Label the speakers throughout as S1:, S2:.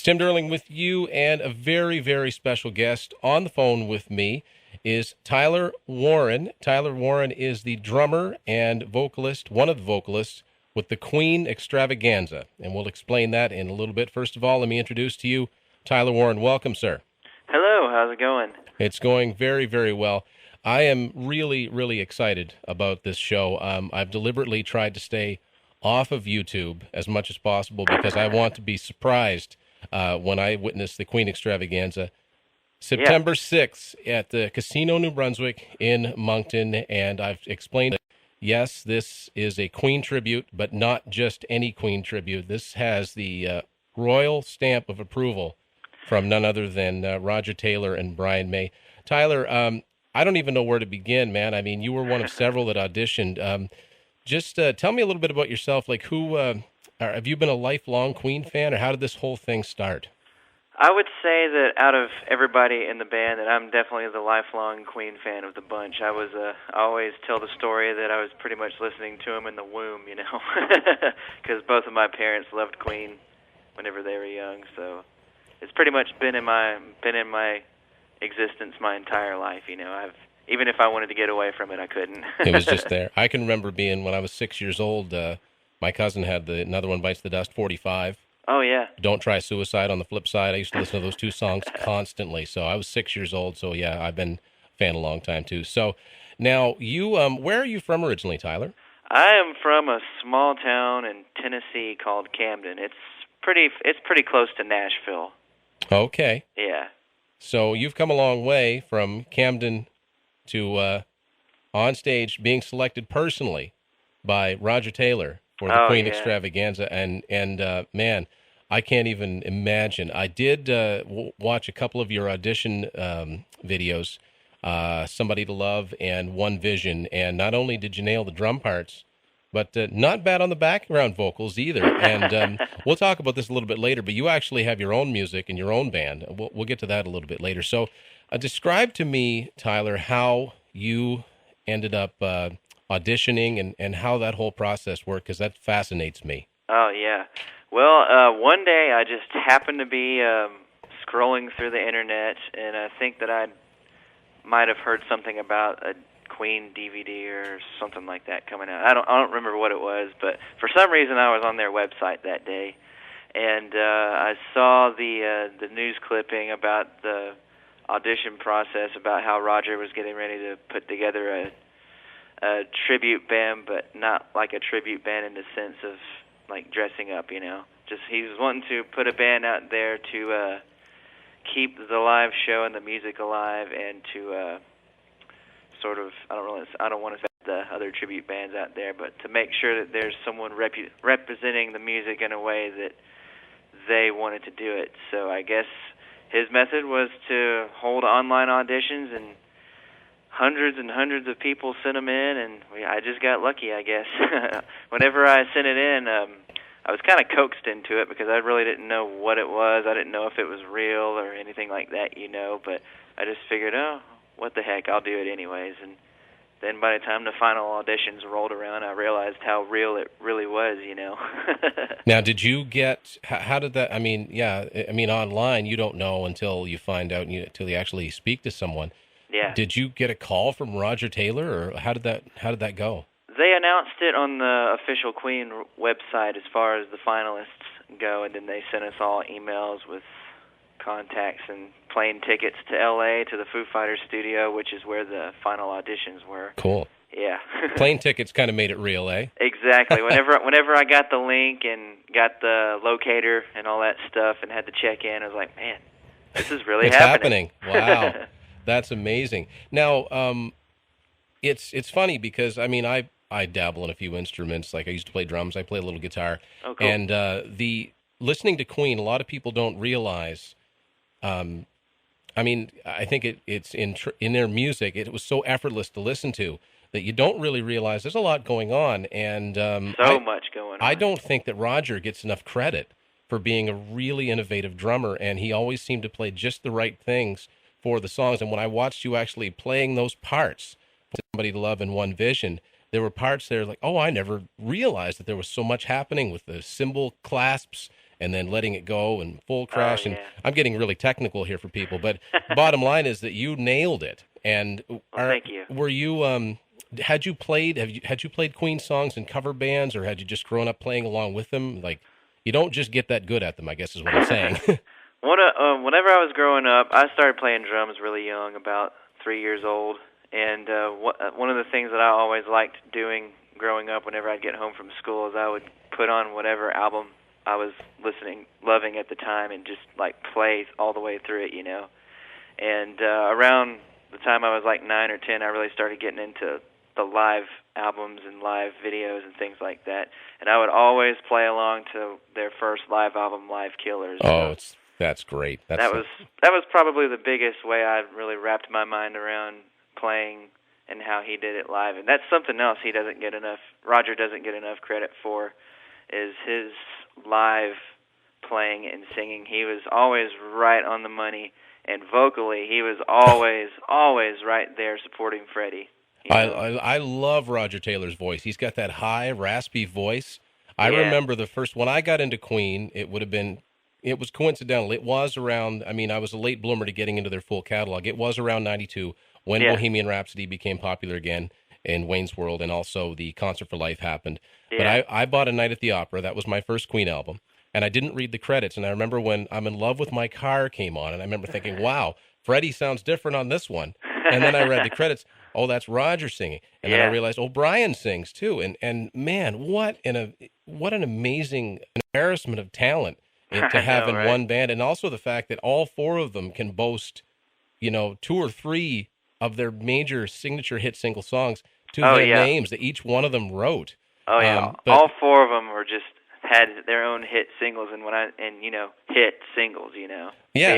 S1: It's Tim Derling with you, and a very, very special guest on the phone with me is Tyler Warren. Tyler Warren is the drummer and vocalist, one of the vocalists with the Queen Extravaganza, and we'll explain that in a little bit. First of all, let me introduce to you Tyler Warren. Welcome, sir.
S2: Hello, how's it going?
S1: It's going very, very well. I am really, really excited about this show. I've deliberately tried to stay off of YouTube as much as possible because I want to be surprised when I witness the Queen Extravaganza September 6th at the Casino New Brunswick in Moncton. And I've explained that, yes, this is a Queen tribute, but not just any Queen tribute. This has the royal stamp of approval from none other than Roger Taylor and Brian May. Tyler, I don't even know where to begin, man. I mean, you were one of several that auditioned. Just tell me a little bit about yourself. Like, have you been a lifelong Queen fan, or how did this whole thing start?
S2: I would say that out of everybody in the band, that I'm definitely the lifelong Queen fan of the bunch. I always tell the story that I was pretty much listening to them in the womb, you know, because both of my parents loved Queen whenever they were young. So it's pretty much been in my existence my entire life. You know, even if I wanted to get away from it, I couldn't.
S1: It was just there. I can remember when I was 6 years old, my cousin had Another One Bites the Dust 45.
S2: Oh, yeah.
S1: Don't Try Suicide on the flip side. I used to listen to those two songs constantly. So I was 6 years old. So, yeah, I've been a fan a long time, too. So now, where are you from originally, Tyler?
S2: I am from a small town in Tennessee called Camden. It's pretty close to Nashville.
S1: Okay.
S2: Yeah.
S1: So you've come a long way from Camden to on stage being selected personally by Roger Taylor for the Queen Extravaganza, and man, I can't even imagine. I did watch a couple of your audition videos, Somebody to Love and One Vision, and not only did you nail the drum parts, but not bad on the background vocals either. And we'll talk about this a little bit later, but you actually have your own music and your own band. We'll get to that a little bit later. So describe to me, Tyler, how you ended up auditioning and how that whole process worked, because that fascinates me.
S2: Oh, yeah. Well, one day I just happened to be scrolling through the internet, and I think that I might have heard something about a Queen DVD or something like that coming out. I don't remember what it was, but for some reason I was on their website that day, and I saw the news clipping about the audition process, about how Roger was getting ready to put together a tribute band, but not like a tribute band in the sense of like dressing up, you know. Just he was wanting to put a band out there to keep the live show and the music alive, and to sort of, I don't want to say the other tribute bands out there, but to make sure that there's someone representing the music in a way that they wanted to do it. So I guess his method was to hold online auditions, and hundreds and hundreds of people sent them in, and I just got lucky, I guess. Whenever I sent it in, I was kind of coaxed into it because I really didn't know what it was. I didn't know if it was real or anything like that, you know, but I just figured, what the heck, I'll do it anyways. And then by the time the final auditions rolled around, I realized how real it really was, you know.
S1: Now, did you get, how did that, online, you don't know until you find out, until you actually speak to someone.
S2: Yeah.
S1: Did you get a call from Roger Taylor, or how did that go?
S2: They announced it on the official Queen website as far as the finalists go, and then they sent us all emails with contacts and plane tickets to L.A. to the Foo Fighters studio, which is where the final auditions were.
S1: Cool.
S2: Yeah.
S1: Plane tickets kind of made it real, eh?
S2: Exactly. Whenever I got the link and got the locator and all that stuff and had to check in, I was like, man, this is really happening.
S1: Wow. That's amazing. Now, it's funny because, I dabble in a few instruments. Like I used to play drums. I play a little guitar.
S2: Oh, cool.
S1: And the listening to Queen, a lot of people don't realize. I think it's in their music. It was so effortless to listen to that you don't really realize there's a lot going on. And
S2: much going on.
S1: I don't think that Roger gets enough credit for being a really innovative drummer, and he always seemed to play just the right things for the songs. And when I watched you actually playing those parts, Somebody to Love and One Vision, there were parts there like, I never realized that there was so much happening with the cymbal clasps and then letting it go and full crash.
S2: Oh,
S1: And
S2: yeah.
S1: I'm getting really technical here for people, but bottom line is that you nailed it. And
S2: Thank you.
S1: were you had you played Queen songs in cover bands, or had you just grown up playing along with them? Like, you don't just get that good at them, I guess is what I'm saying.
S2: Whenever I was growing up, I started playing drums really young, about 3 years old. And one of the things that I always liked doing growing up whenever I'd get home from school is I would put on whatever album I was loving at the time, and just like play all the way through it, you know. And around the time I was like 9 or 10, I really started getting into the live albums and live videos and things like that. And I would always play along to their first live album, Live Killers.
S1: Oh, that's great.
S2: That was probably the biggest way I really wrapped my mind around playing and how he did it live. And that's something else Roger doesn't get enough credit for, is his live playing and singing. He was always right on the money, and vocally he was always right there supporting Freddie.
S1: I love Roger Taylor's voice. He's got that high, raspy voice. I remember when I got into Queen, it was coincidental. It was around, I was a late bloomer to getting into their full catalog. It was around 92 when Bohemian Rhapsody became popular again in Wayne's World, and also the Concert for Life happened.
S2: Yeah.
S1: But I bought A Night at the Opera. That was my first Queen album. And I didn't read the credits. And I remember when I'm in Love with My Car came on, and I remember thinking, wow, Freddie sounds different on this one. And then I read the credits. Oh, that's Roger singing. And then I realized, Brian sings too. And man, what an amazing embarrassment of talent to have in one band. And also the fact that all four of them can boast, 2 or 3 of their major signature hit single songs to their names that each one of them wrote.
S2: Oh yeah, all 4 of them were just had their own hit singles, and hit singles,
S1: Yeah,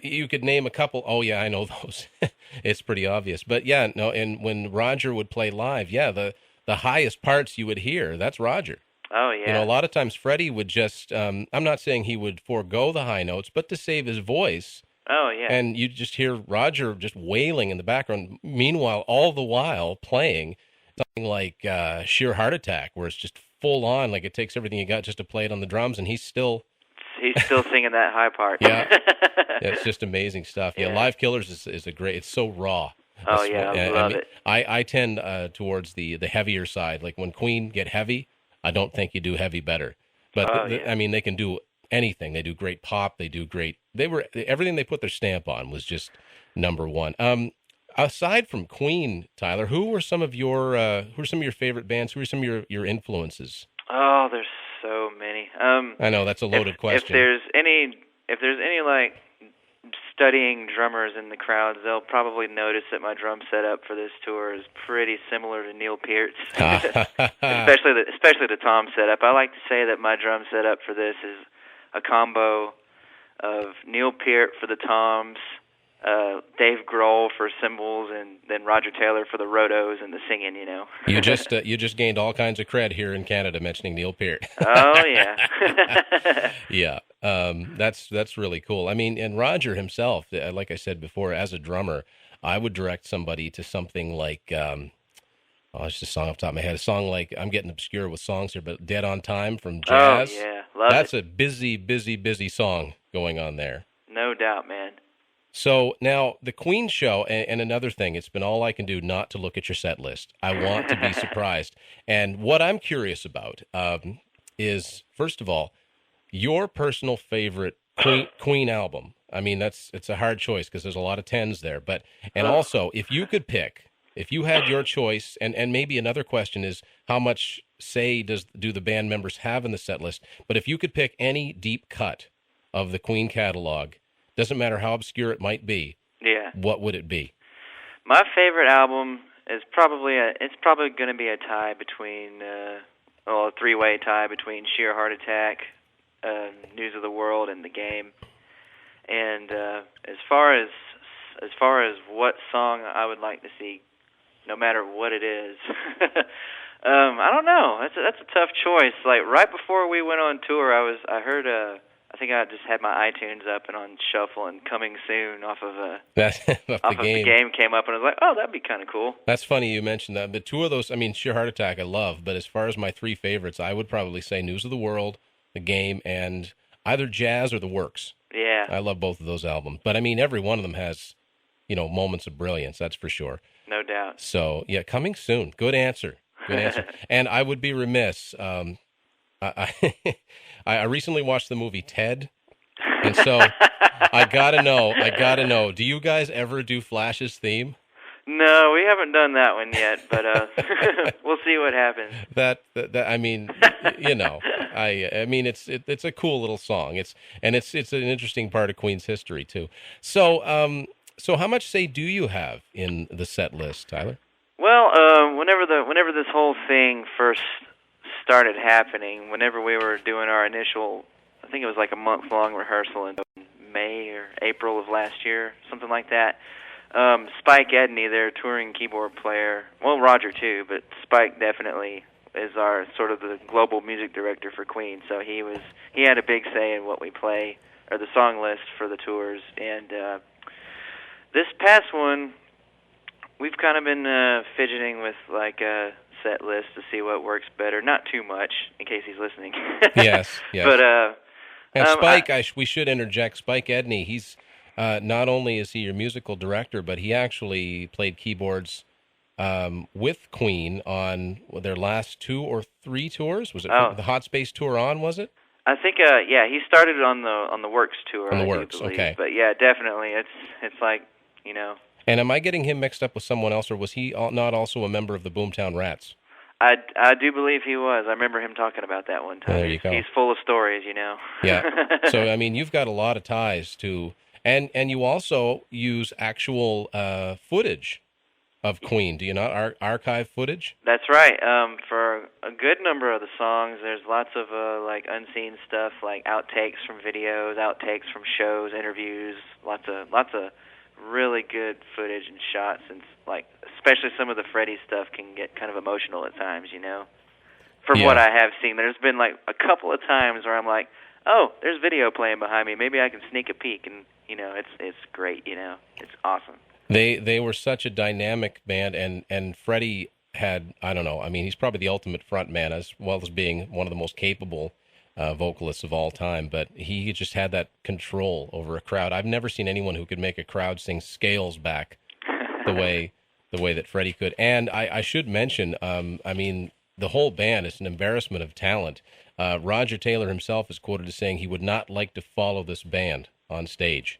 S1: you could name a couple. Oh yeah, I know those. It's pretty obvious, but and when Roger would play live, the highest parts you would hear, that's Roger.
S2: Oh yeah.
S1: A lot of times Freddie would just, I'm not saying he would forego the high notes, but to save his voice.
S2: Oh yeah.
S1: And you just hear Roger just wailing in the background. Meanwhile, all the while playing something like Sheer Heart Attack, where it's just full on, like it takes everything you got just to play it on the drums, and he's still
S2: singing that high part.
S1: Yeah, it's just amazing stuff. Yeah, Live Killers is a great. It's so raw.
S2: Oh yeah, I love it.
S1: I tend towards the heavier side. Like when Queen get heavy, I don't think you do heavy better. But they can do anything. They do great pop. They do great. Everything they put their stamp on was just number one. Aside from Queen, Tyler, who are some of your favorite bands? Who are some of your influences?
S2: Oh, there's so many.
S1: I know that's a loaded question.
S2: If there's any like studying drummers in the crowds, they'll probably notice that my drum setup for this tour is pretty similar to Neil Peart's, especially the tom setup. I like to say that my drum setup for this is a combo of Neil Peart for the toms, Dave Grohl for cymbals, and then Roger Taylor for the rotos and the singing.
S1: You just gained all kinds of cred here in Canada mentioning Neil Peart.
S2: Oh yeah.
S1: Yeah. That's really cool. And Roger himself, like I said before, as a drummer, I would direct somebody to something like, it's just a song off the top of my head. A song like, I'm getting obscure with songs here, but Dead on Time from Jazz.
S2: Oh yeah, love
S1: That's a busy song going on there.
S2: No doubt, man.
S1: So now the Queen show, and another thing, it's been all I can do not to look at your set list. I want to be surprised. And what I'm curious about is, first of all, your personal favorite Queen album. It's a hard choice because there's a lot of 10s there. Also, if you could pick, if you had your choice, and maybe another question is, how much say do the band members have in the set list? But if you could pick any deep cut of the Queen catalog, doesn't matter how obscure it might be, what would it be?
S2: My favorite album is probably going to be a tie between, a 3-way tie between Sheer Heart Attack, News of the World, and The Game. And as far as what song I would like to see, no matter what it is, I don't know. That's a tough choice. Like right before we went on tour, I think I just had my iTunes up and on shuffle, and Coming Soon off of The Game came up, and I was like, oh, that'd be kind of cool.
S1: That's funny you mentioned that. But 2 of those, Sheer Heart Attack I love, but as far as my 3 favorites, I would probably say News of the World, The Game, and either Jazz or The Works.
S2: Yeah.
S1: I love both of those albums. But, I mean, every one of them has, moments of brilliance, that's for sure.
S2: No doubt.
S1: So, yeah, coming soon. Good answer. Good answer. And I would be remiss. I recently watched the movie Ted, and so I gotta know. Do you guys ever do Flash's theme?
S2: No, we haven't done that one yet, but we'll see what happens.
S1: That I mean, I mean it's a cool little song. It's an interesting part of Queen's history too. So so how much say do you have in the set list, Tyler?
S2: Well, whenever this whole thing first started happening, whenever we were doing our initial, I think it was like a month-long rehearsal in May or April of last year, something like that. Spike Edney, their touring keyboard player, well, Roger too, but Spike definitely is our sort of the global music director for Queen. So he had a big say in what we play, or the song list for the tours. And this past one, we've kind of been fidgeting with like a set list to see what works better. Not too much, in case he's listening.
S1: Yes.
S2: But
S1: and Spike, we should interject. Spike Edney, he's not only is he your musical director, but he actually played keyboards with Queen on their last 2 or 3 tours. Was it the Hot Space tour on? Was it?
S2: I think he started on the Works tour.
S1: On the Works, okay.
S2: But yeah, definitely, it's like
S1: And am I getting him mixed up with someone else, or was he not also a member of the Boomtown Rats?
S2: I do believe he was. I remember him talking about that one time.
S1: There you go.
S2: He's full of stories,
S1: Yeah. So I mean, you've got a lot of ties to. And you also use actual footage of Queen, do you not? Archive footage?
S2: That's right. For a good number of the songs, there's lots of like unseen stuff, like outtakes from videos, outtakes from shows, interviews. Lots of really good footage and shots, and like especially some of the Freddie stuff can get kind of emotional at times. From what I have seen, there's been like a couple of times where I'm like, oh, there's video playing behind me. Maybe I can sneak a peek, and it's great. It's awesome.
S1: They were such a dynamic band, and Freddie had, I don't know, I mean, he's probably the ultimate front man, as well as being one of the most capable vocalists of all time, but he just had that control over a crowd. I've never seen anyone who could make a crowd sing scales back the way that Freddie could. And I should mention, I mean, the whole band is an embarrassment of talent. Roger Taylor himself is quoted as saying he would not like to follow this band on stage.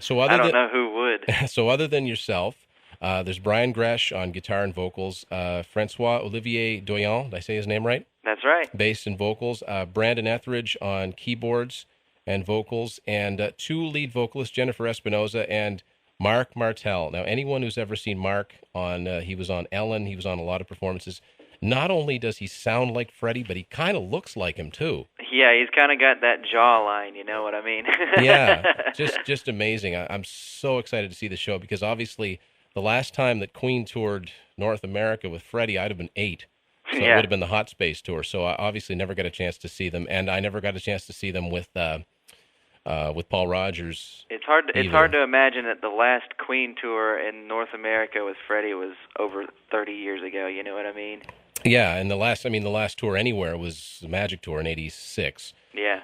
S1: So
S2: I don't know who would.
S1: So other than yourself, there's Brian Gresh on guitar and vocals, Francois Olivier Doyon, did I say his name right?
S2: That's right.
S1: Bass and vocals, Brandon Etheridge on keyboards and vocals, and 2 lead vocalists, Jennifer Espinoza and Mark Martel. Now, anyone who's ever seen Mark he was on Ellen, he was on a lot of performances. Not only does he sound like Freddie, but he kind of looks like him too.
S2: Yeah, he's kind of got that jawline, you know what I mean?
S1: Yeah, just amazing. I'm so excited to see the show because obviously the last time that Queen toured North America with Freddie, I'd have been 8. So it would have been the Hot Space tour. So I obviously never got a chance to see them, and I never got a chance to see them with Paul Rogers.
S2: It's hard to imagine that the last Queen tour in North America with Freddie was over 30 years ago. You know what I mean?
S1: Yeah, and the last tour anywhere was the Magic Tour in '86.
S2: Yeah.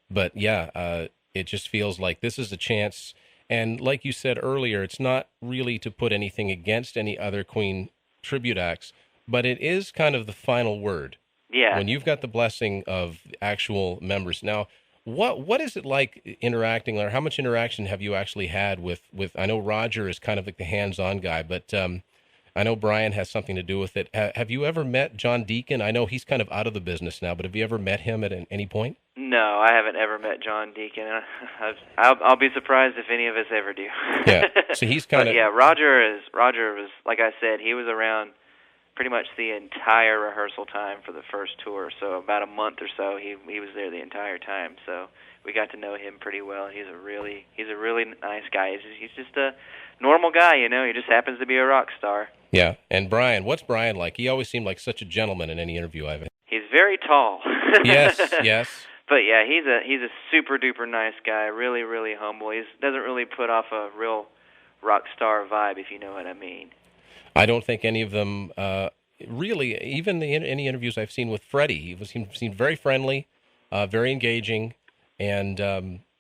S1: But yeah, it just feels like this is a chance. And like you said earlier, it's not really to put anything against any other Queen tribute acts, but it is kind of the final word.
S2: Yeah.
S1: When you've got the blessing of actual members. Now, what is it like interacting, or how much interaction have you actually had with I know Roger is kind of like the hands-on guy, but I know Brian has something to do with it. Have you ever met John Deacon? I know he's kind of out of the business now, but have you ever met him at any point?
S2: No, I haven't ever met John Deacon. I'll be surprised if any of us ever do.
S1: Yeah, so he's kind of...
S2: Yeah, Roger was, like I said, he was around pretty much the entire rehearsal time for the first tour, so about a month or so he was there the entire time, so we got to know him pretty well. He's a really nice guy. He's just a normal guy, you know. He just happens to be a rock star.
S1: Yeah, and Brian, what's Brian like? He always seemed like such a gentleman in any interview I've had.
S2: He's very tall.
S1: Yes.
S2: But yeah, he's a super duper nice guy. Really, really humble. He doesn't really put off a real rock star vibe, if you know what I mean.
S1: I don't think any of them really. Even any interviews I've seen with Freddie, he seemed very friendly, very engaging, and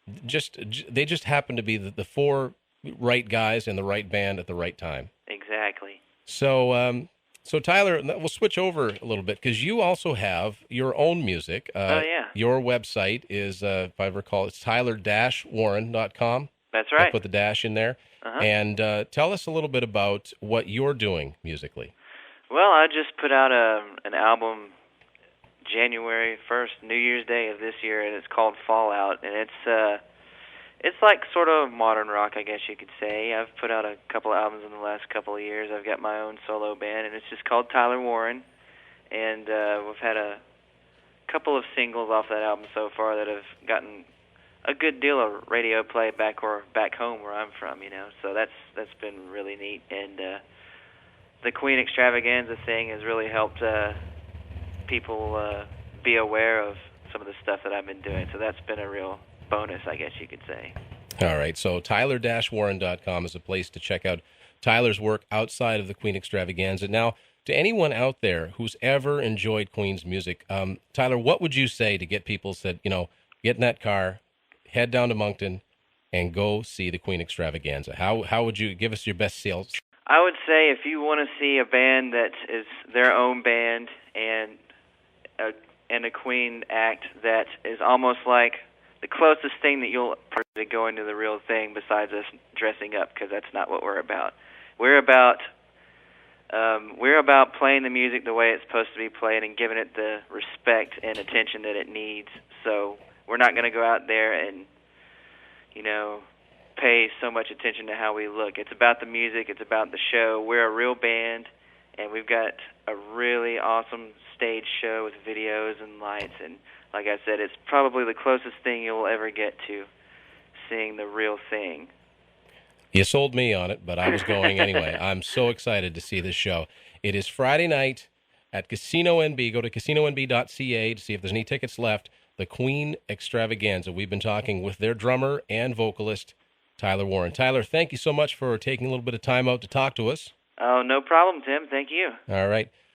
S1: they just happen to be the four right guys in the right band at the right time.
S2: Exactly.
S1: So, so Tyler, we'll switch over a little bit because you also have your own music.
S2: Oh, yeah.
S1: Your website is, if I recall, it's tyler-warren.com.
S2: That's right.
S1: I put the dash in there.
S2: Uh-huh.
S1: And tell us a little bit about what you're doing musically.
S2: Well, I just put out an album January 1st, New Year's Day of this year, and it's called Fallout, and it's like sort of modern rock, I guess you could say. I've put out a couple of albums in the last couple of years. I've got my own solo band, and it's just called Tyler Warren, and we've had a couple of singles off that album so far that have gotten a good deal of radio play back home where I'm from, So that's been really neat, and the Queen Extravaganza thing has really helped people be aware of some of the stuff that I've been doing. So that's been a real bonus, I guess you could say.
S1: All right. So tyler-warren.com is a place to check out Tyler's work outside of the Queen Extravaganza. Now, to anyone out there who's ever enjoyed Queen's music, Tyler, what would you say to get people said, get in that car, head down to Moncton, and go see the Queen Extravaganza? How would you give us your best sales?
S2: I would say if you want to see a band that is their own band and a Queen act that is almost like the closest thing that you'll probably go into the real thing besides us dressing up, because that's not what we're about. We're about playing the music the way it's supposed to be played and giving it the respect and attention that it needs. So we're not going to go out there and, pay so much attention to how we look. It's about the music. It's about the show. We're a real band, and we've got a really awesome stage show with videos and lights. And like I said, it's probably the closest thing you'll ever get to seeing the real thing.
S1: You sold me on it, but I was going anyway. I'm so excited to see this show. It is Friday night at Casino NB. Go to casinonb.ca to see if there's any tickets left. The Queen Extravaganza. We've been talking with their drummer and vocalist, Tyler Warren. Tyler, thank you so much for taking a little bit of time out to talk to us.
S2: Oh, no problem, Tim. Thank you.
S1: All right.